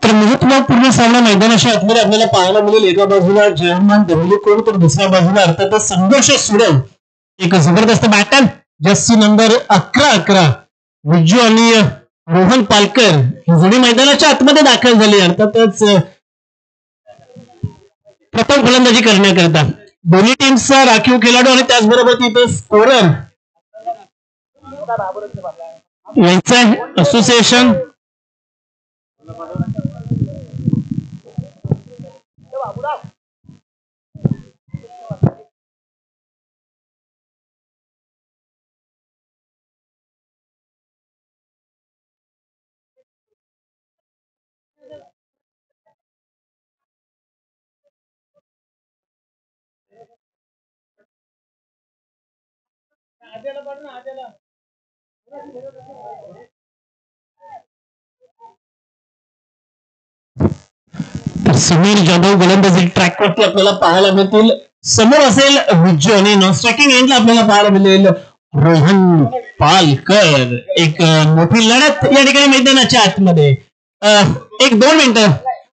तर महत्वपूर्ण सामना मैदानाच्या आतमध्ये आपल्याला पाहायला मिळेल. एका बाजूला जयमान दहली कोण, तर दुसऱ्या बाजूला अर्थातच संघर्ष सुरेल. एक जबरदस्त बॅटल जर्सी नंबर 11 विजू आणि रोहन पालकर ही जोडी मैदानाच्या आतमध्ये दाखल झाली. अर्थातच प्रथम फलंदाजी करण्याकरता दोन्ही टीमचा राखीव खेळाडू आणि त्याचबरोबर तिथे स्कोरर यांचं असोसिएशन तर समीर जाधव गोलंदाजी ट्रॅकवरती आपल्याला पाहायला मिळतील. समोर असेल विजू आणि नॉन स्ट्रायकिंग एंडला आपल्याला पाहायला मिळेल रोहन पालकर. एक मोठी लढत या ठिकाणी मैदानाच्या आतमध्ये. 1-2 मिनिटं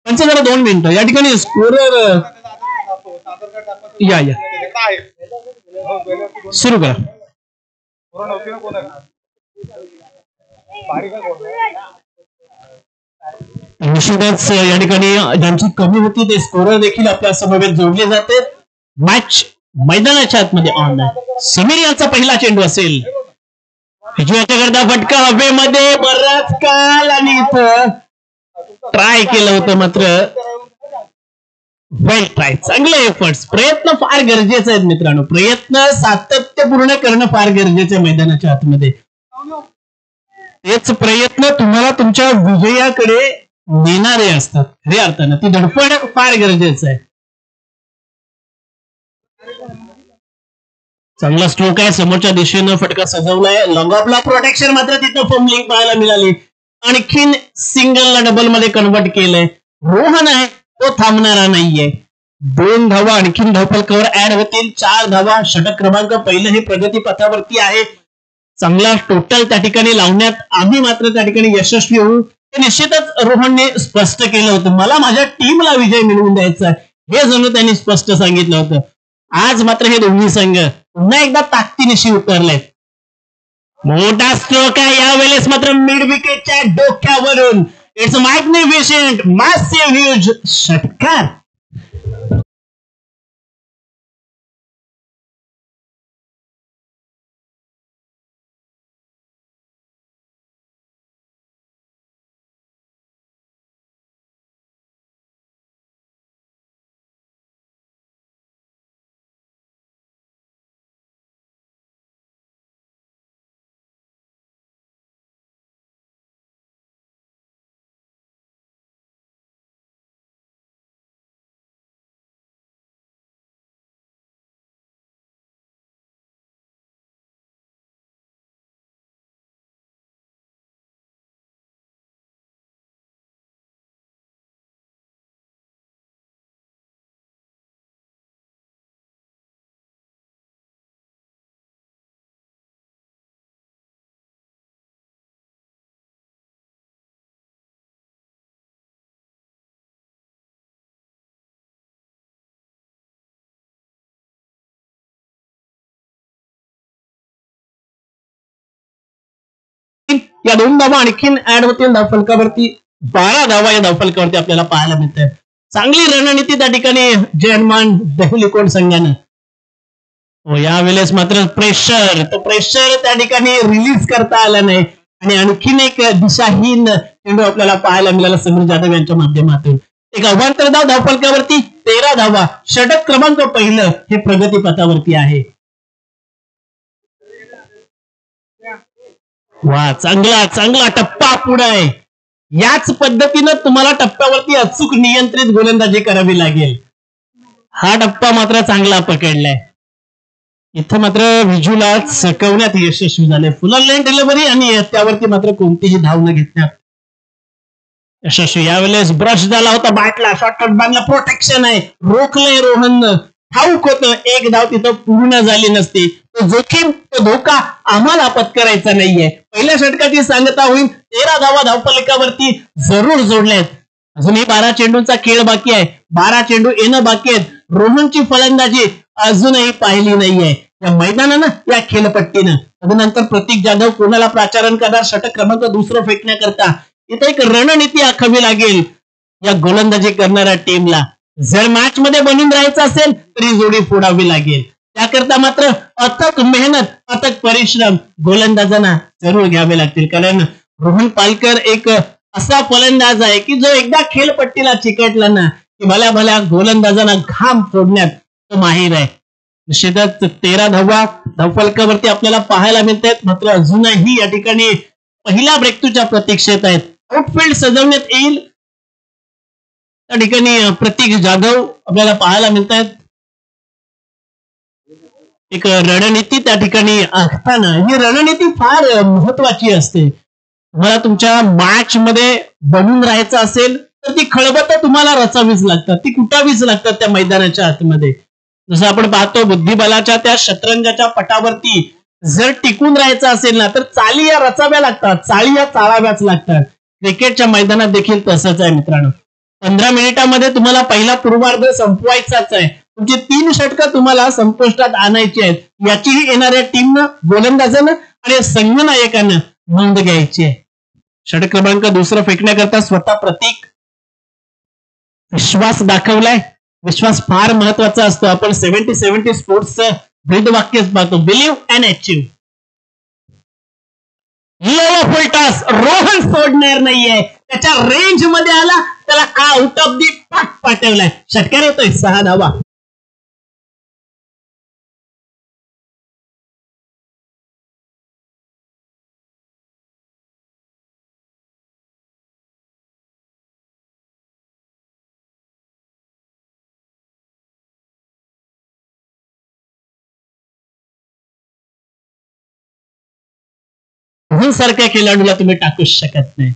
पंच 2 मिनिटं या ठिकाणी स्कोरर या सुरू करा. निश्चितच या ठिकाणी ज्यांची कमी होती ते स्कोरर देखील आपल्या समवेत जोडले जाते. मॅच मैदानाच्या आतमध्ये ऑन आहे. समीर यांचा पहिला चेंडू असेल. याच्याकरता फटका हवेमध्ये बराच काल आणि इथं ट्राय केलं होतं, मात्र वेल ट्राय. चांगले एफर्ट्स, प्रयत्न फार गरजेचे आहेत मित्रांनो. प्रयत्न सातत्यपूर्ण करणं फार गरजेचं आहे मैदानाच्या आतमध्ये. तेच प्रयत्न तुम्हाला तुमच्या विजयाकडे नेणारे असतात. खऱ्या अर्थानं ती धडपड फार गरजेचं आहे. चांगला स्ट्रोक आहे. समोरच्या दिशेनं फटका सजवलाय. लॉंग ऑफला प्रोटेक्शन मात्र तिथं फंबलिंग पाहायला मिळाली. आणखीन सिंगलला डबल मध्ये कन्वर्ट केलंय. रोहन आहे तो थांबणारा नाहीये. 2 धावा आणखीन धावफलकावर ऍड होतील. 4 धावा. षटक क्रमांक पहिलं हे प्रगती पथावरती आहे. चांगला टोटल त्या ठिकाणी लावण्यात आम्ही मात्र त्या ठिकाणी यशस्वी होऊ हे निश्चितच रोहनने स्पष्ट केलं होतं. मला माझ्या टीमला विजय मिळवून द्यायचा हे जणू त्यांनी स्पष्ट सांगितलं होतं. आज मात्र हे दोन्ही संघ पुन्हा एकदा ताकदीनिशी उतरलेत. मोठा स्ट्रोक आहे यावेळेस मात्र मिड विकेटच्या डोक्यावरून. इट्स मॅग्निफिशंट मॅसिव्ह ह्यूज षटकार. या 2 धावा आणखीन ऍड होतील धावफलकावरती. 12 धावा या धावफलकावरती आपल्याला पाहायला मिळत आहे. चांगली रणनीती त्या ठिकाणी जयमान दहलीकोट संघानं. यावेळेस मात्र प्रेशर त्या ठिकाणी रिलीज करता आला नाही आणि आणखीन एक दिशाहीन चेंडू आपल्याला पाहायला मिळाला समीर जाधव यांच्या माध्यमातून. एक अवांतर धाव धावफलकावरती. 13 धावा. षटक क्रमांक पहिलं हे प्रगती पथावरती आहे. वा, चांगला टप्पा पुढे आहे. याच पद्धतीनं तुम्हाला टप्प्यावरती अचूक नियंत्रित गोलंदाजी करावी लागेल. हा टप्पा मात्र चांगला पकडलाय. इथं मात्र विजूला सकवण्यात यशस्वी झाले. फुल लेन डिलिव्हरी आणि त्यावरती मात्र कोणतीही धाव न घेतण्यात यशस्वी. यावेळेस ब्रश झाला होता बॅटला, शॉर्टकट बांधला, प्रोटेक्शन आहे, रोखलंय रोहननं. ठाऊक होतं एक धाव तिथं पूर्ण झाली नसती. तो जोखीम, तो धोका आम्हाला पत्करायचा नाहीये. पहिल्या षटकाची सांगता होईल. 13 धावा धावफलकावरती जरूर जोडल्यात. अजूनही 12 चेंडूंचा खेळ बाकी आहे. 12 चेंडू येणं बाकी आहेत. रोहनची फलंदाजी अजूनही पाहिली नाहीये या मैदानानं, या खेळपट्टीनं. तदनंतर प्रतीक जाधव कोणाला प्राचारण करणार षटक क्रमांक 2 फेकण्याकरता. इथे एक रणनीती आखावी लागेल या गोलंदाजी करणाऱ्या टीमला. जर मॅच मध्ये बनून राहायचं असेल तरी जोडी फोडावी लागेल. त्याकरता मात्र अथक मेहनत, अथक परिश्रम गोलंदाजांना जरूर घ्यावे लागतील. कारण रोहन पालकर एक असा फलंदाज आहे की जो एकदा खेळपट्टीला चिकटला ना की भल्या भल्या गोलंदाजांना घाम फोडण्यात तो माहीर आहे. निश्चितच 13 धावा धावफलकावरती आपल्याला पाहायला मिळत आहेत. मात्र अजूनही या ठिकाणी पहिल्या ब्रेकथ्रूच्या प्रतीक्षेत आहेत. आउटफील्ड सजवण्यात येईल. त्या ठिकाणी प्रतीक जाधव आपल्याला पाहायला मिळत आहेत. एक रणनीती त्या ठिकाणी आखताना ही रणनीती फार महत्वाची असते. तुम्हाला तुमच्या मॅच मध्ये बनून राहायचं असेल तर ती खळबत तुम्हाला रचावीच लागतात, ती कुटावीच लागतात त्या मैदानाच्या आतमध्ये. जसं आपण पाहतो बुद्धिबलाच्या त्या शतरंजाच्या पटावरती जर टिकून राहायचं असेल ना तर चाली या रचाव्या लागतात, चाळी या चाळाव्याच लागतात. क्रिकेटच्या मैदानात देखील तसंच आहे मित्रांनो. 15 मिनिटांमध्ये तुम्हाला पहिला पूर्वार्ध संपवायचाच आहे. तुमची 3 षटकं तुम्हाला संपुष्टात आणायची आहेत. याचीही येणाऱ्या टीमनं, गोलंदाजानं आणि संघनायकानं नोंद घ्यायची आहे. षटक क्रमांक 2 फेकण्याकरता स्वतः प्रतीक विश्वास दाखवलाय. विश्वास फार महत्वाचा असतो. आपण 70-70 स्पोर्ट्सचं ब्रीदवाक्यच पाहतो, believe and achieve. Full toss Rohan सोडणार नाहीये. त्याच्या रेंज मध्ये आला, त्याला आउट ऑफ दी पाठ पाठवलाय. षटकार येतोय 6 धावा. सारख्या खेळाडूला तुम्ही टाकूच शकत नाही.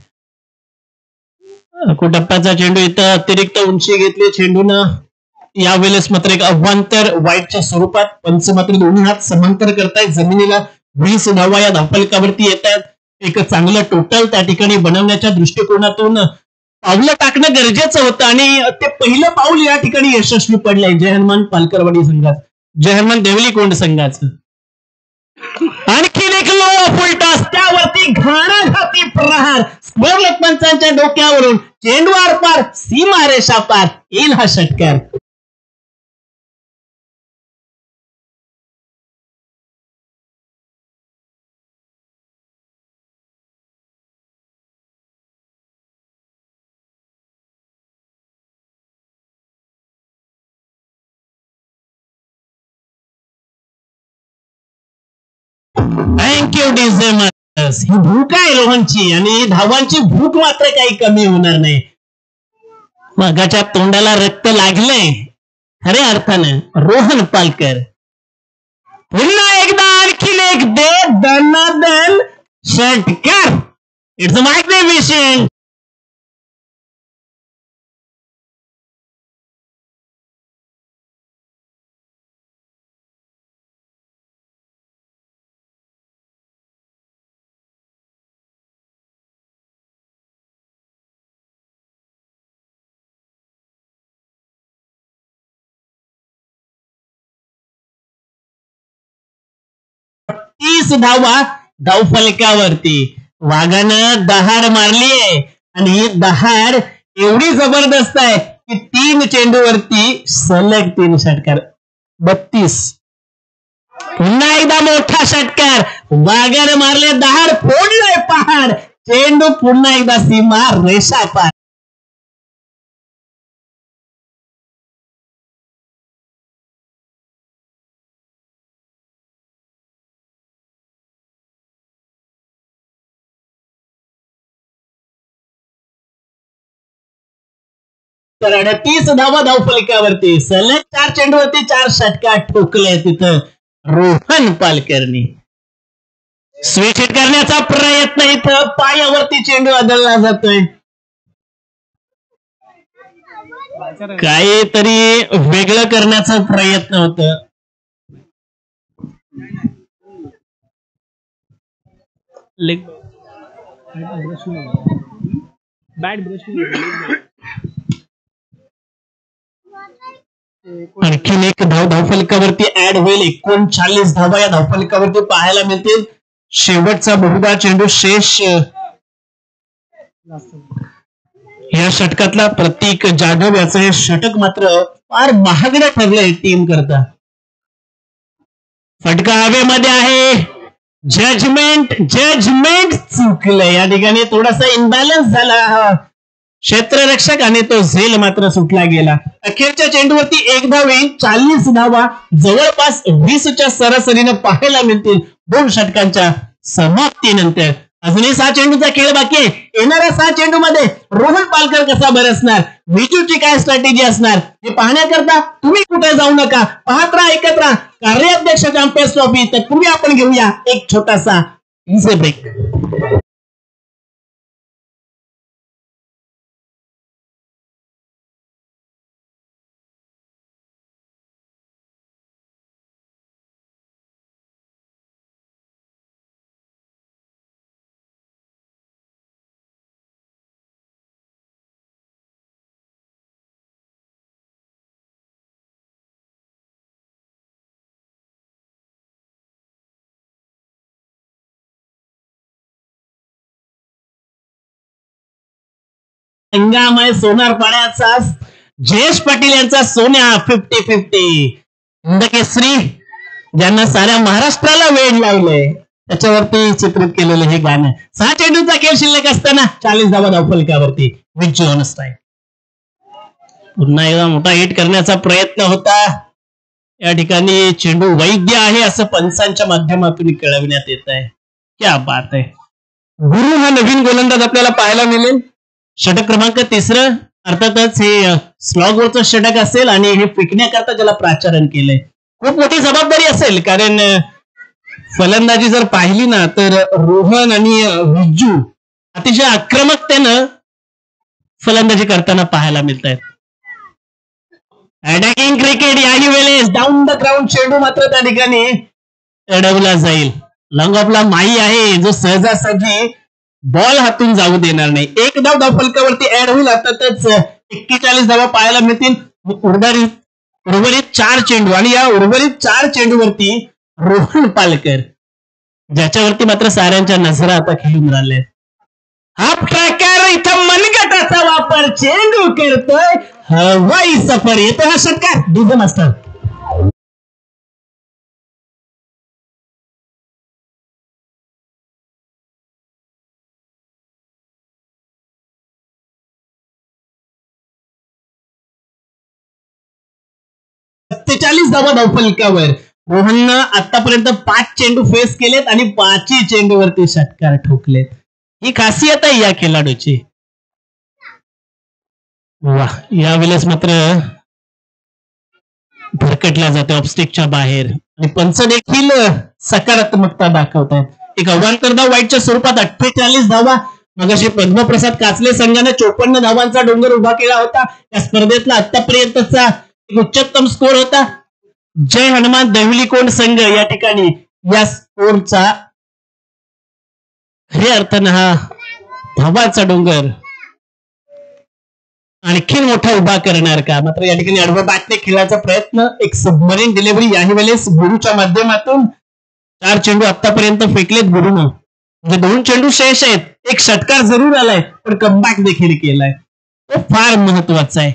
कुटप्पाचा चेंडू इथं अतिरिक्त उंची घेतली चेंडूनं. यावेळेस मात्र एक अवांतर वाईटच्या स्वरूपात. पंच मात्र दोन्ही हात समांतर करतायत जमिनीला. 20 धावा या धावफलकावरती येत आहेत. एक चांगलं टोटल त्या ठिकाणी बनवण्याच्या दृष्टिकोनातून पावलं टाकणं गरजेचं होतं आणि ते पहिलं पाऊल या ठिकाणी यशस्वी पडलंय जय हनुमान पालकरवाडी संघात, जय हनुमान देवली कोंड संघाचं. आणखीन एक लो फुलटॉस, त्यावरती घाणाघाती प्रहार. स्मरलक पंचांच्या डोक्यावरून चेंडू आरपार, सीमा रेषा पार. येईल हा षटकार. थँक्यू डिझेमर्स. ही भूक आहे रोहनची आणि धावांची भूक मात्र काही कमी होणार नाही. मगाच्या तोंडाला रक्त लागलंय खऱ्या अर्थानं रोहन पालकर. पुन्हा एकदा आणखीन एक दे दनादन षटकार. इट्स मॅग्निफिशंट. तीस धावा धावफलकावरती. वाघानं दहाड मारलीये आणि ही दहाड एवढी जबरदस्त आहे की 3 चेंडूवरती सलग 3 षटकार. 32. पुन्हा एकदा मोठा षटकार. वाघानं मारले दहाड, फोडलंय पहाड. चेंडू पुन्हा एकदा सीमा रेषा पार. तर 38 धावा धावफलकावरती. सलग 4 चेंडूवरती 4 षटकार ठोकले तिथं रोहन पालकरनी. स्वीच हिट करण्याचा प्रयत्न, इथं पायावरती चेंडू आदळला जातोय. काहीतरी वेगळं करण्याचा प्रयत्न होत. आणखीन एक धावफलकावरती ऍड होईल. 39 धावा या धावफलकावरती पाहायला मिळतील. शेवटचा बहुधा चेंडू शेष या षटकातला प्रतीक जाधव याचं हे षटक मात्र फार महागडं ठरलंय टीम करता. फटका हवेमध्ये आहे. जजमेंट चुकलंय या ठिकाणी. थोडासा इनबॅलन्स झाला क्षेत्ररक्षक आणि तो झेल मात्र सुटला गेला. अखेरच्या चेंडूवरती एक धाव येईल. 40 धावा जवळपास 20च्या सरासरीनं पाहायला मिळतील 2 षटकांच्या समाप्तीनंतर. अजूनही 6 चेंडूचा खेळ बाकी आहे. येणाऱ्या 6 चेंडू मध्ये रोहन पालकर कसा बरसणार, विजूची काय स्ट्रॅटेजी असणार हे पाहण्याकरता तुम्ही कुठे जाऊ नका. पाहत राहा, ऐकत राहा कार्याध्यक्ष चॅम्पियन्स ट्रॉफी. तत्पूर्वी आपण घेऊया एक छोटासा ब्रेक. हंगामाय सोनार पाण्याचा जयेश पाटील यांचा सोन्या 50-50 केसरी ज्यांना साऱ्या महाराष्ट्राला वेळ लावलंय त्याच्यावरती चित्रित केलेलं हे गाणं. 6 चेंडूचा खेळ शिल्लक असताना 40 धावा धावफलकावरती विच ऑन स्ट्राईक. पुन्हा एकदा मोठा हिट करण्याचा प्रयत्न होता. या ठिकाणी चेंडू वैद्य आहे असं पंचांच्या माध्यमातून कळविण्यात येत आहे. क्या बात आहे. गुरु हा नवीन गोलंदाज आपल्याला पाहायला मिळेल. षटक क्रमांक 3 अर्थातच हे स्लॉग वरचं षटक असेल आणि हे फेकण्याकरता ज्याला प्राचारण केलंय खूप मोठी जबाबदारी असेल. कारण फलंदाजी जर पाहिली ना तर रोहन आणि विजू अतिशय आक्रमकतेनं फलंदाजी करताना पाहायला मिळत आहेत. अटॅकिंग क्रिकेट याही वेळेस डाऊन द ग्राउंड चेंडू मात्र त्या ठिकाणी अडवला जाईल. लॉंग ऑफला माई आहे जो सहजासहजी बॉल हातून जाऊ देणार नाही. एक धाव धावफलकावरती ऍड होईल. अर्थातच 41 धावा पाहायला मिळतील. उर्वरित 4 चेंडू आणि या उर्वरित 4 चेंडूवरती रोहन पालकर ज्याच्यावरती मात्र साऱ्यांच्या नजरा आता खेळून राहिल्या. हाफ ट्रॅकर इथं मनगटाचा वापर चेंडू करतोय. हवाई सफर येतो हा षटकार. DJ master. धावा धावफलकावर रोहननं आतापर्यंत 5 चेंडू फेस केलेत आणि 5ही चेंडूवरती षटकार ठोकलेत. ही खासियत आहे या खेळाडूची. वा यावेळेस मात्र भरकटला जातो ऑफस्टिकच्या बाहेर आणि पंच देखील सकारात्मकता दाखवतात. एक अवांतर धाव वाईटच्या स्वरूपात 48 धावा. मगाशी पद्मप्रसाद काचले संघाने 54 धावांचा डोंगर उभा केला होता. या स्पर्धेतला आतापर्यंतचा एक उच्चतम स्कोर होता. जय हनुमान देवलीकोंड संघ या ठिकाणी या स्कोरचा खऱ्या अर्थानं हा धावाचा डोंगर आणखी मोठा उभा करणार का. मात्र या ठिकाणी आडव्या बॅटने खेळायचा प्रयत्न. एक सबमरीन डिलिव्हरी याही वेळेस गुरुच्या माध्यमातून. 4 चेंडू आतापर्यंत फेकलेत गुरुनं. म्हणजे 2 चेंडू शेष आहेत. एक षटकार जरूर आलाय पण कमबॅक देखील केलाय. तो फार महत्वाचा आहे.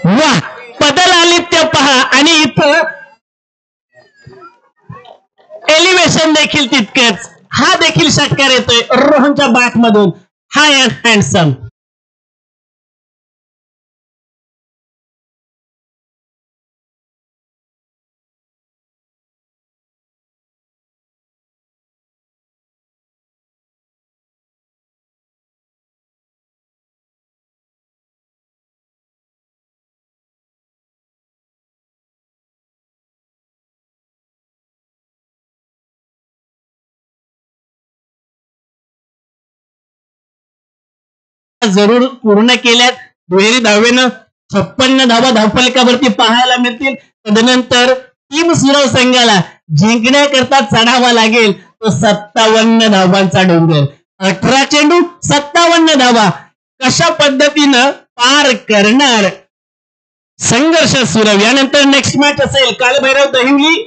वा बदल आले ते पहा आणि इथं एलिव्हेशन देखील तितकंच. हा देखील षटकार येतोय रोहनच्या बॅट मधून. हाय अँड हँडसम. जरूर पूर्ण केल्यात. दुहेरी धावेनं 56 धावा धावफलकावरती पाहायला मिळतील. तदनंतर टीम सुरव संघाला जिंकण्याकरता चढावा लागेल तो 57 धावांचा डोंगर. 18 चेंडू 57 धावा कशा पद्धतीनं पार करणार संघर्ष सुरव. यानंतर नेक्स्ट मॅच असेल कालभैरव दहिवली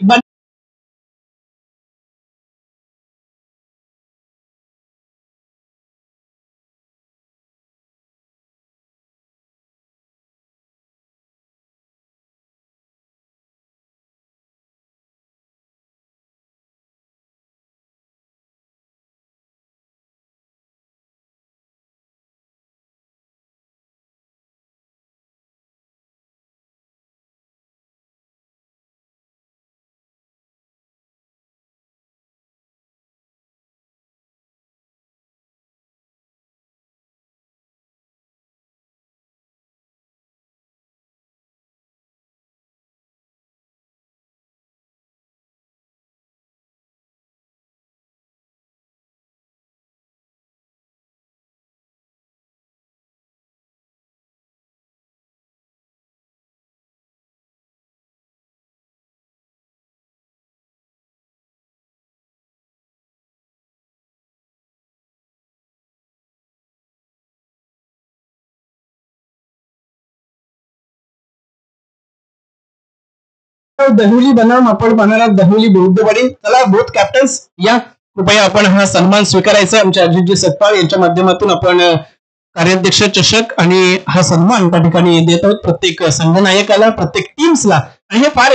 दहिवली बनाम आपण पाहणार दहिवली बौद्धवाडी. चला बोथ कॅप्टन्स या कृपया आपण हा सन्मान स्वीकारायचा. आमच्या अजितजी सत्पाळ यांच्या माध्यमातून आपण कार्याध्यक्ष चषक आणि हा सन्मान त्या ठिकाणी देत आहोत प्रत्येक संघनायकाला, प्रत्येक टीम्सला. आणि हे फार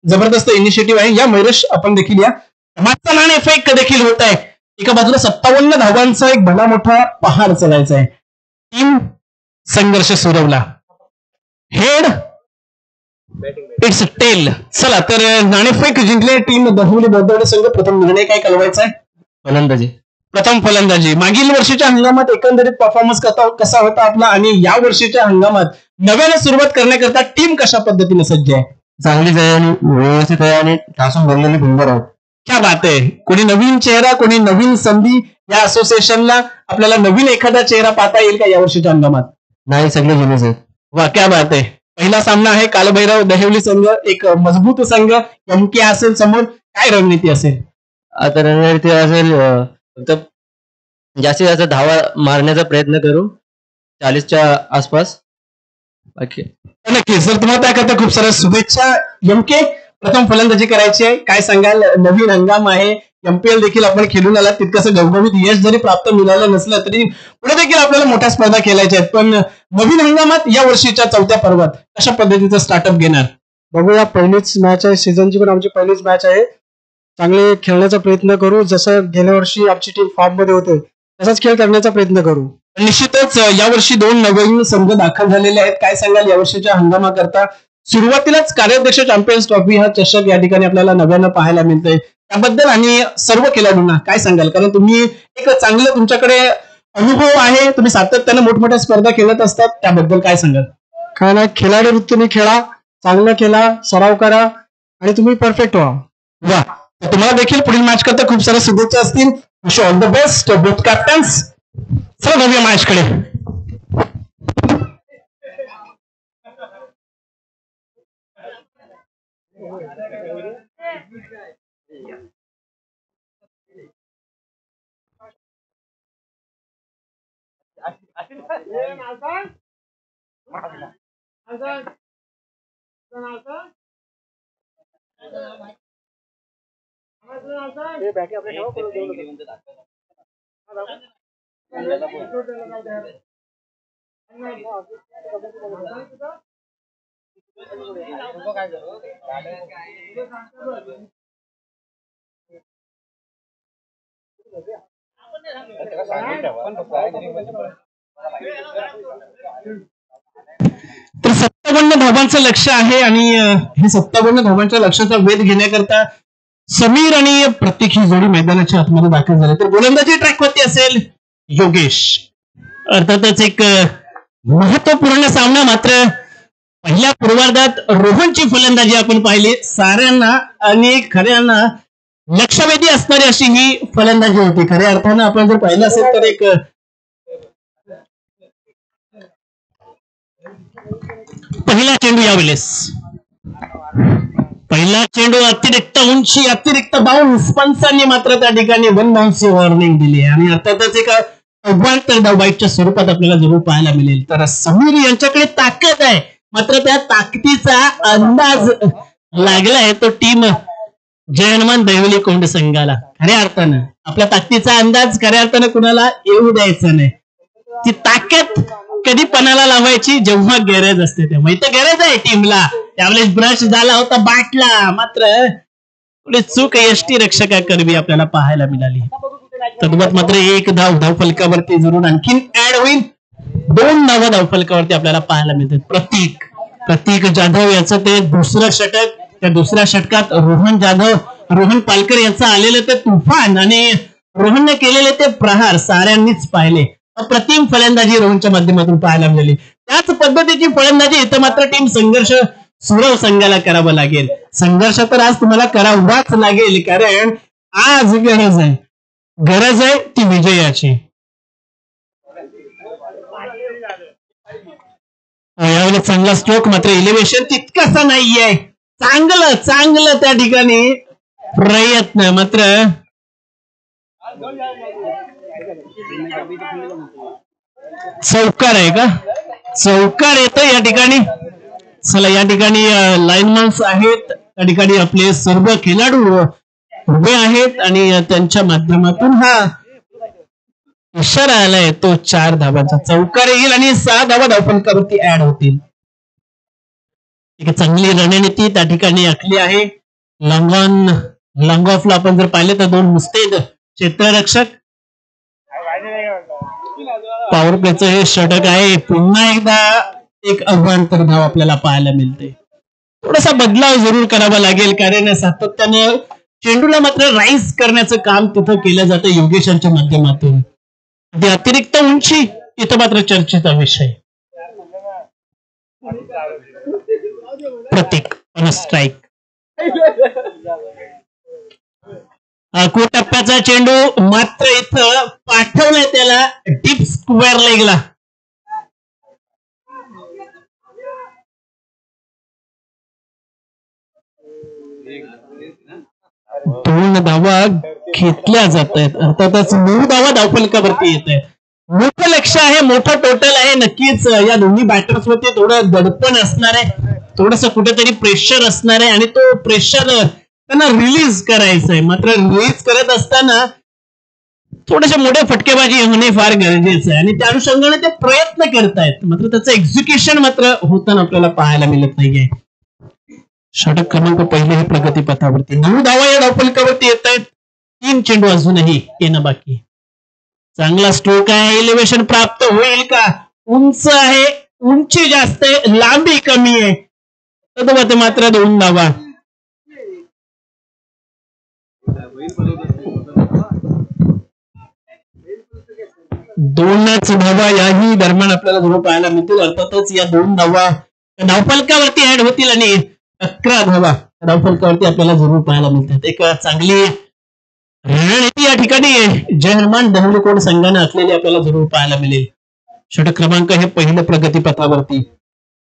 जबरदस्त इनिशिएटिव्ह आहे. या मैरश आपण देखील या मागचा नाणेफेक देखील होत आहे. एका बाजूला 57 धावांचा एक भला मोठा पहाड चलायचा आहे. टीम संघर्ष सुरवला हेड इट्स टेल. चला तर नाणेफेक जिंकले टीम दहिवली बौद्धवाडी संघ. प्रथम निर्णय काय कळवायचा आहे? फलंदाजी. प्रथम फलंदाजी. मागील वर्षीच्या हंगामात एकंदरीत परफॉर्मन्स कसा होता आपला आणि या वर्षीच्या हंगामात नव्याने सुरुवात करण्याकरता टीम कशा पद्धतीने सज्ज आहे? चांगलीच आहे आणि व्यवस्थित आहे आणि ठासून भरलेली सुंदर आहे. क्या बात आहे. कोणी नवीन चेहरा, कोणी नवीन संधी या असोसिएशनला आपल्याला नवीन एखादा चेहरा पाहता येईल का या वर्षीच्या हंगामात? नाही, सगळे जुनेच आहेत. वा, क्या बात आहे. पहिला सामना आहे कालभैरव दहिवली संघ, एक मजबूत संघ. एमके असेल समोर, काय रणनीती असेल? आता रणनीती असेल फक्त जास्तीत जास्त धावा मारण्याचा प्रयत्न करू 40च्या आसपास. बाकी नक्की सर, तुम्हाला त्याकरता खूप साऱ्या शुभेच्छा. एमके प्रथम फलंदाजी करायची आहे, काय सांगाल? नवीन हंगाम आहे, एमपीएल देखील आपण खेळून आला. तितकंसं घवघवीत यश जरी प्राप्त मिळालं नसलं तरी पुढे देखील आपल्याला मोठ्या स्पर्धा खेळायच्या आहेत. पण नवीन हंगामात या वर्षीच्या 4थ्या पर्वात कशा पद्धतीचं स्टार्टअप घेणार? बघूया, पहिलीच मॅच आहे सीझनची, पण आमची पहिलीच मॅच आहे. चांगले खेळण्याचा प्रयत्न करू. जसं गेल्या वर्षी आमची टीम फॉर्म मध्ये होते तसाच खेळ करण्याचा प्रयत्न करू. निश्चितच यावर्षी 2 नवीन संघ दाखल झालेले आहेत. काय सांगाल यावर्षीच्या हंगामाकरता? सुरुवातीलाच कार्याध्यक्ष चॅम्पियन्स ट्रॉफी हा चषक या ठिकाणी आपल्याला नव्यानं पाहायला मिळतंय, त्याबद्दल आणि सर्व खेळाडूंना काय सांगाल? कारण तुम्ही एक चांगलं तुमच्याकडे अनुभव आहे, तुम्ही सातत्यानं मोठमोठ्या स्पर्धा खेळत असतात, त्याबद्दल काय सांगाल? काय नाही, खिलाडी वृत्तीने खेळा, चांगलं खेळा, सराव करा आणि तुम्ही परफेक्ट व्हा. वा, तुम्हाला देखील पुढील मॅच करता खूप साऱ्या शुभेच्छा असतील. Wish all the best both captains. चला नव्या मॅच कडे. तर 57 धावांचं लक्ष आहे आणि हे 57 धावांच्या लक्षाचा वेध घेण्याकरता समीर आणि प्रतीक ही जोडी मैदानाच्या आतमध्ये दाखल झाले. तर गोलंदाजी ट्रॅकवरती असेल योगेश. अर्थातच एक महत्वपूर्ण सामना. मात्र पहिल्या पूर्वार्धात रोहनची फलंदाजी आपण पाहिली. साऱ्यांना आणि खऱ्यांना लक्षवेधी असणारी अशी ही फलंदाजी होती. खऱ्या अर्थानं आपण जर पाहिलं असेल तर एक पहिला चेंडू यावेळेस पहिला चेंडू अतिरिक्त उंची अतिरिक्त बाउन्स, पंचांनी मात्र त्या ठिकाणी वन बाउन्सची वॉर्निंग दिली आणि अर्थातच एक अव्वांतर धाव बाईटच्या स्वरूपात आपल्याला जरूर पाहायला मिळेल. तर समीर यांच्याकडे ताकद आहे, मात्र त्या ताकदीचा अंदाज लागलाय तो टीम जय हनुमान दैवली कोंड संघाला. खऱ्या अर्थानं आपल्या ताकदीचा अंदाज खऱ्या अर्थानं कुणाला येऊ द्यायचा नाही. ती ताकद कधी पणाला लावायची जेव्हा गरज असते तेव्हा. इथं गरज आहे टीमला. त्यावेळेस ब्रश झाला होता बॅटला, मात्र थोडी चूक यष्टी रक्षकाकरवी आपल्याला पाहायला मिळाली. तद्वत मात्र एक धाव फलकावरती जरूर आणखीन ऍड होईल. 2 धावा धावफलकावरती आपल्याला पाहायला मिळतात. प्रतीक जाधव याचं ते दुसरं षटक. त्या दुसऱ्या षटकात रोहन पालकर यांचं आलेलं ते तुफान आणि रोहनने केलेले ते प्रहार साऱ्यांनीच पाहिले. अप्रतिम फलंदाजी रोहनच्या माध्यमातून पाहायला मिळाली. त्याच पद्धतीची फलंदाजी इथं मात्र टीम संघर्ष सुरव संघाला करावं लागेल. संघर्ष तर आज तुम्हाला करावाच लागेल, कारण आज गरज आहे ती विजयाची. यावेळेस चांगला स्ट्रोक, मात्र इलिव्हेशन तितकंसं नाहीये. चांगलं त्या ठिकाणी प्रयत्न, मात्र चौकार आहे का? चौकार येतो या ठिकाणी. चला, या ठिकाणी लाईनमन्स आहेत, त्या ठिकाणी आपले सर्व खेळाडू उभे आहेत आणि त्यांच्या माध्यमातून हा इशारा आलाय तो 4 धावांचा. चौकार येईल आणि 6 धावा धावफलकावरती ऍड होतील. एक चांगली रणनीती त्या ठिकाणी आखली आहे. लॉंग ऑफला आपण जर पाहिले तर 2 मुस्तैद क्षेत्ररक्षक. पॉवर प्लेचं हे षटक आहे. पुन्हा एकदा एक अव्वांतर धाव आपल्याला पाहायला मिळते. थोडासा बदलाव जरूर करावा लागेल, कारण सातत्याने चेंडूला मात्र राईज करण्याचं काम तिथं केलं जातं योगेशांच्या माध्यमातून. ते अतिरिक्त उंची इथं मात्र चर्चेचा विषय. प्रतीक ऑन स्ट्राईक. टप्प्याचा चेंडू मात्र इथं पाठवलाय त्याला डीप स्क्वेअर लेगला. दोन धावा घेतल्या जात आहेत. अर्थातच 9 धावा धावफलकावरती येत आहेत. मोठं लक्ष आहे, मोठं टोटल आहे. नक्कीच या दोन्ही बॅटर्स वरती थोडं दडपण असणार आहे, थोडस कुठेतरी प्रेशर असणार आहे आणि तो प्रेशर त्यांना रिलीज करायचं आहे. मात्र रिलीज करत असताना थोडेसे मोठे फटकेबाजी होणे फार गरजेचं आहे आणि त्या अनुषंगाने ते प्रयत्न करतायत, मात्र त्याचं एक्झिक्युशन मात्र होताना आपल्याला पाहायला मिळत नाहीये. षटक क्रमांक 1 हे प्रगतीपथावरती. 9 धावा या धावफलकावरती येत आहेत. 3 चेंडू अजूनही येणं बाकी. चांगला स्ट्रोक आहे. इलिव्हेशन प्राप्त होईल का? उंच आहे, उंची जास्त आहे, लांबी कमी आहे. तद्वत मात्र 2 धावा. दोनच धावा याही दरम्यान आपल्याला जरूर पाहायला मिळतील. अर्थातच या 2 धावा धावफलकावरती ऍड होतील आणि 11 धावा धावफलकावरती आपल्याला जरूर पाहायला मिळतात. एक चांगली रणनीती या ठिकाणी जय हनुमान दैवली कोंड संघाने आखलेली आपल्याला जरूर पाहायला मिळेल. षटक क्रमांक हे पहिलं प्रगतीपथावरती.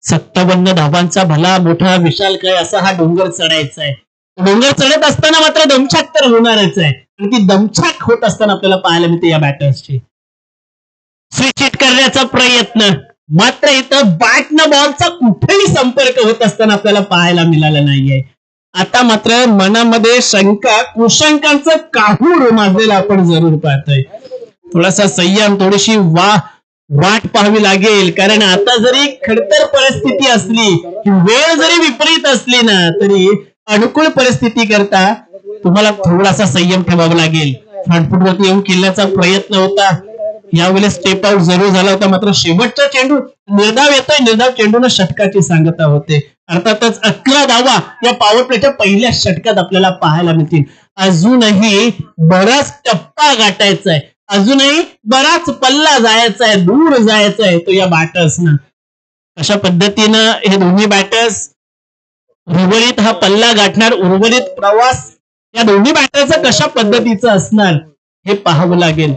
57 धावांचा भला मोठा विशाल काय असा हा डोंगर चढायचा आहे. डोंगर चढत असताना मात्र दमछाक तर होणारच आहे आणि ती दमछाक होत असताना आपल्याला पाहायला मिळते या बॅटर्सची. स्विच हिट करण्याचा प्रयत्न, मात्र इथं बॅट न बॉलचा कुठेही संपर्क होत असताना आपल्याला पाहायला मिळाला नाहीये. आता मात्र मनामध्ये शंका, कुशंकांचं काहूर माजलेलं आपण जरूर पाहतोय. थोडासा संयम, थोडीशी वाट पाहावी लागेल, कारण आता जरी खडतर परिस्थिती असली, वेळ जरी विपरीत असली ना, तरी अनुकूल परिस्थिती करता तुम्हाला थोडासा संयम ठेवावा लागेल. फ्रंटफुटवरती येऊन खेळण्याचा प्रयत्न होता, यावेळेस स्टेप आउट जरूर झाला होता, मात्र शेवटचा चेंडू निर्धाव येतोय. निर्धाव चेंडून षटकाची सांगता होते. अर्थातच 11 धावा या पॉवर प्लेच्या पहिल्या षटकात आपल्याला पाहायला मिळतील. अजूनही बराच टप्पा गाठायचा आहे, अजूनही बराच पल्ला जायचा आहे, दूर जायचा आहे तो या बॅटर्सना. अशा पद्धतीनं हे दोन्ही बॅटर्स उर्वरित हा पल्ला गाठणार, उर्वरित प्रवास या दोन्ही बॅटरचा कशा पद्धतीचा असणार हे पाहावं लागेल.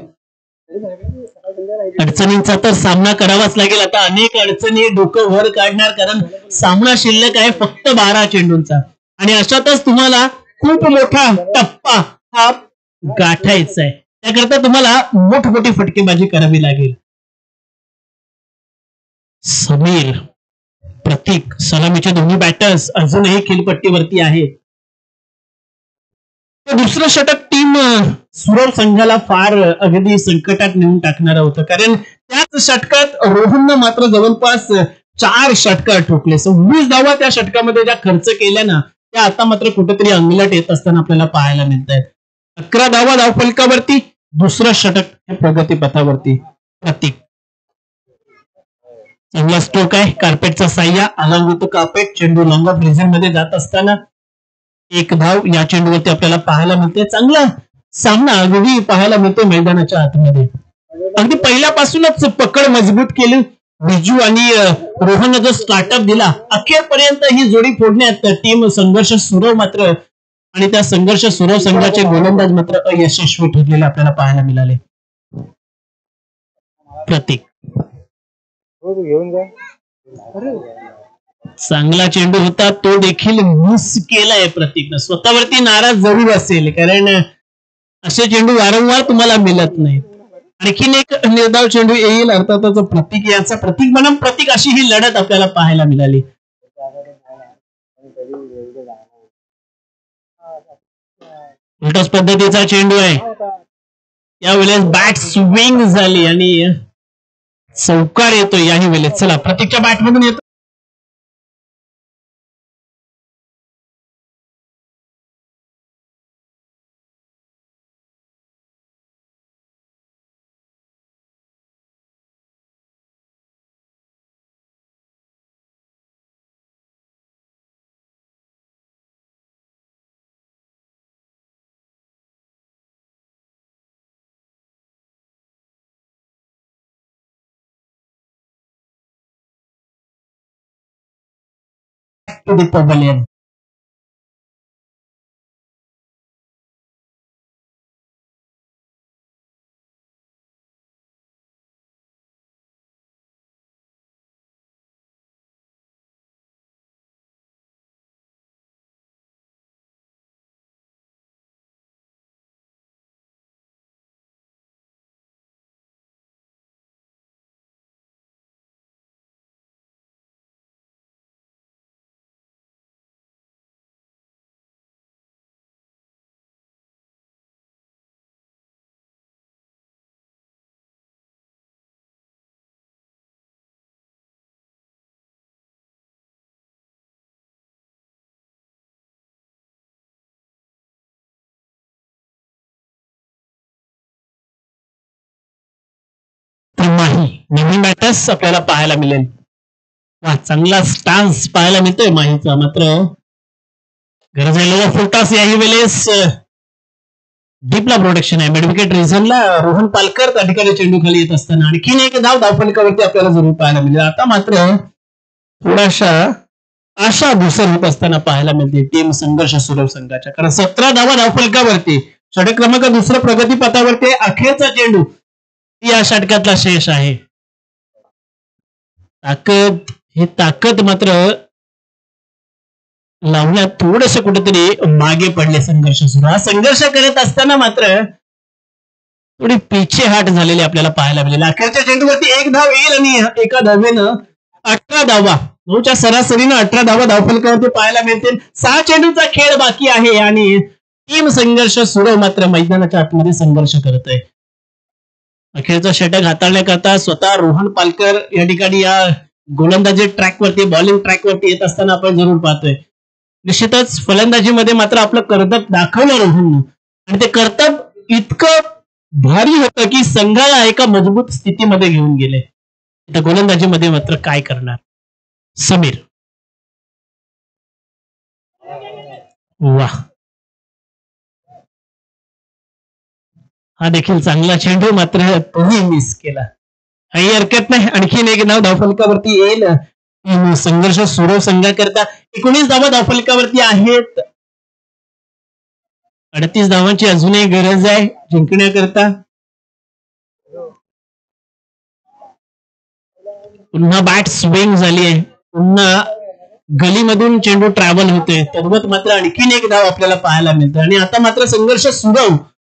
अडचणींचा तर सामना करावाच लागेल. आता अनेक अडचणी डोकं वर काढणार, कारण सामना शिल्लक आहे फक्त 12 चेंडूंचा. आणि अशातच तुम्हाला खूप मोठा टप्पा हा गाठायचा आहे. त्याकरता तुम्हाला मोठमोठी फटकेबाजी करावी लागेल. समीर, प्रतीक, सलामीचे दोन्ही बॅटर्स अजूनही खेळपट्टीवरती आहेत. दुसरं षटक टीम सुरव संघाला फार अगदी संकटात नेऊन टाकणार होतं, कारण त्याच षटकात रोहननं मात्र जवळपास 4 षटकं ठोकले. 26 धावा त्या षटकामध्ये ज्या खर्च केल्या ना, त्या आता मात्र कुठेतरी अंगलट येत असताना आपल्याला पाहायला मिळत आहेत. 11 धावा धावफलकावरती. दुसरं षटक हे प्रगतीपथावरती. प्रतीक, चांगला स्ट्रोक आहे. कार्पेटचा साह्या अलॉंग विथ कार्पेट. चेंडू लॉंग ऑफ रिझन मध्ये जात असताना 1 धाव या चेंडूवरती आपल्याला पाहायला मिळते. चांगला सामना अगदी पाहायला मिळतो मैदानाच्या आतमध्ये. अगदी पहिल्यापासूनच पकड मजबूत केली. बिजू आणि रोहननं जो स्टार्टअप दिला, अखेरपर्यंत ही जोडी फोडण्यात टीम संघर्ष सुरव मात्र आणि त्या संघर्ष सुरव संघाचे गोलंदाज मात्र अयशस्वी ठरलेले आपल्याला पाहायला मिळाले. प्रतीक, चांगला चेंडू होता, तो देखील मिस केलाय प्रतीकनं. स्वतःवरती नाराज जरूर असेल, कारण असे चेंडू वारंवार तुम्हाला मिळत नाहीत. आणखीन एक निर्धाव चेंडू येईल अर्थातच प्रतीक याचा. प्रतीक बनम प्रतीक अशी ही लढत आपल्याला पाहायला मिळाली. उलटच पद्धतीचा चेंडू आहे. यावेळेस बॅट स्विंग झाली आणि चौकार येतोय याही वेळेस. चला, प्रतीकच्या बॅटमधून येतो. to the pavilion. Naveen batters आपल्याला पाहायला मिळेल. वा, चांगला स्टान्स पाहायला मिळतोय माहीचा. मात्र गरज आहे लोवा फुलटॉस याही वेळेस डीपला प्रोटेक्शन आहे. मिडविकेट रिझनला रोहन पालकर त्या ठिकाणी चेंडू खाली येत असताना आणखीन एक धाव धावफलकावरती आपल्याला जरूर पाहायला मिळेल. आता मात्र थोडाशा आशा धुसर होत असताना पाहायला मिळते टीम संघर्ष सुरव संघाच्या, कारण 17 धावा धावफलकावरती. षटक क्रमांक दुसरं प्रगती पथावरती. अखेरचा चेंडू या षटकातला शेष आहे. ताकद मात्र लावण्यात थोडस कुठेतरी मागे पडले संघर्ष सुरू. हा संघर्ष करत असताना मात्र थोडी पिछे हाट झालेली आपल्याला पाहायला मिळेल. अखेरच्या चेंडूवरती 1 धाव येईल आणि एका धावेनं 18 धावा, 9च्या सरासरीनं 18 धावा धावफलकावरती पाहायला मिळतील. 6 चेंडूचा खेळ बाकी आहे आणि टीम संघर्ष सुरू मात्र मैदानाच्या आतमध्ये संघर्ष करत आहे. अखेरचा षटक हाताळण्याकरता स्वतः रोहन पालकर या ठिकाणी या गोलंदाजी ट्रॅकवरती, बॉलिंग ट्रॅकवरती येत असताना आपण जरूर पाहतोय. निश्चितच फलंदाजीमध्ये मात्र आपलं कर्तव्य दाखवलं रोहननं, आणि ते कर्तव्य इतकं भारी होतं की संघाला एका मजबूत स्थितीमध्ये घेऊन गेले. त्या गोलंदाजीमध्ये मात्र काय करणार समीर. वाह, हा देखील चांगला चेंडू, मात्र तोही मिस केला. काही हरकत नाही. आणखीन एक नाव धावफलकावरती येईल संघर्ष सुरव संघाकरता. 19 धावा धावफलकावरती आहेत. 38 धावांची अजूनही गरज आहे जिंकण्याकरता. पुन्हा बॅट स्विंग झाली आहे, पुन्हा गलीमधून चेंडू ट्रॅव्हल होते, तद्वत मात्र आणखीन एक धाव आपल्याला पाहायला मिळतं. आणि आता मात्र संघर्ष सुरू,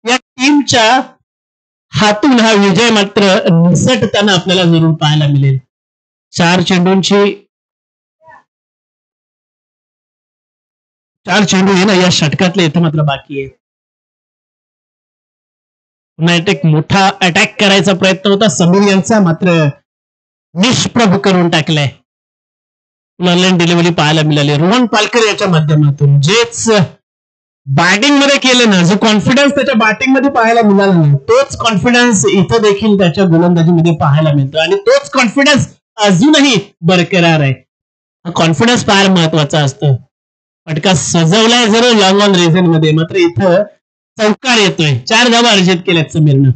या टीमच्या हातून हा विजय मात्र निसटताना आपल्याला जरूर पाहायला मिळेल. 4 चेंडू हे ना या षटकातले इथं मात्र बाकी आहे. पुन्हा एक मोठा अटॅक करायचा प्रयत्न होता समीर यांचा, मात्र निष्प्रभ करून टाकलाय. ऑनलाईन डिलिव्हरी पाहायला मिळाली रोहन पालकर याच्या माध्यमातून. जेच बॅटिंग मध्ये केलं ना, जो कॉन्फिडन्स त्याच्या बॅटिंग मध्ये पाहायला मिळाला नाही, तोच कॉन्फिडन्स इथं देखील त्याच्या गोलंदाजीमध्ये पाहायला मिळतो आणि तोच कॉन्फिडन्स अजूनही बरकरार आहे. हा कॉन्फिडन्स फार महत्वाचा असतो. फटका सजवलाय जर लॉंग ऑन रिझन मध्ये, मात्र इथं चौकार येतोय. 4 धावा अर्जित केल्यात समीरनं.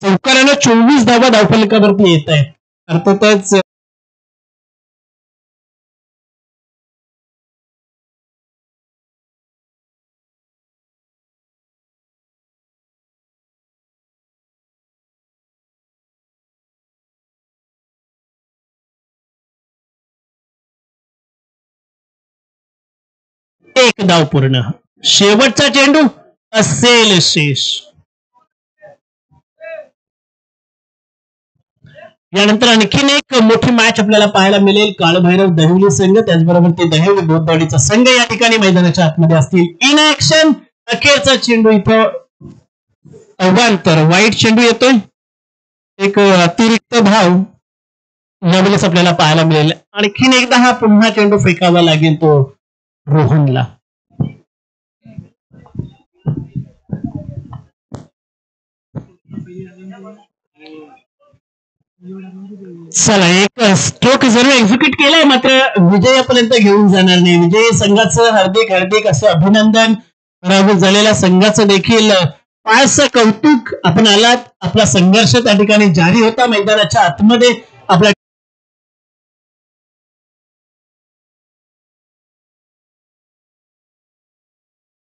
चौकारानं 24 धावा धावफलकावरती येत आहे. अर्थातच एक धाव पूर्ण. शेवटचा चेंडू असेल शेष. यानंतर आणखीन एक मोठी मॅच आपल्याला पाहायला मिळेल. काळभैरव दहिवली संघ, त्याचबरोबर ते दहिवली बोधवाडीचा संघ या ठिकाणी मैदानाच्या आतमध्ये असतील. इन ऍक्शन, अखेरचा चेंडू इथं अवांतर वाईट चेंडू येतोय. एक अतिरिक्त धाव नवलेच आपल्याला पाहायला मिळेल. आणखीन एकदा हा पुन्हा चेंडू फेकावा लागेल तो रोहनला. चला, एक स्ट्रोक जरूर एक्झिक्यूट केलाय, मात्र विजयापर्यंत घेऊन जाणार नाही. विजयी संघाचं हार्दिक असं अभिनंदन. पराभूत झालेल्या संघाचं देखील फारसं कौतुक. आपण आलात, आपला संघर्ष त्या ठिकाणी जारी होता मैदानाच्या आतमध्ये. आपला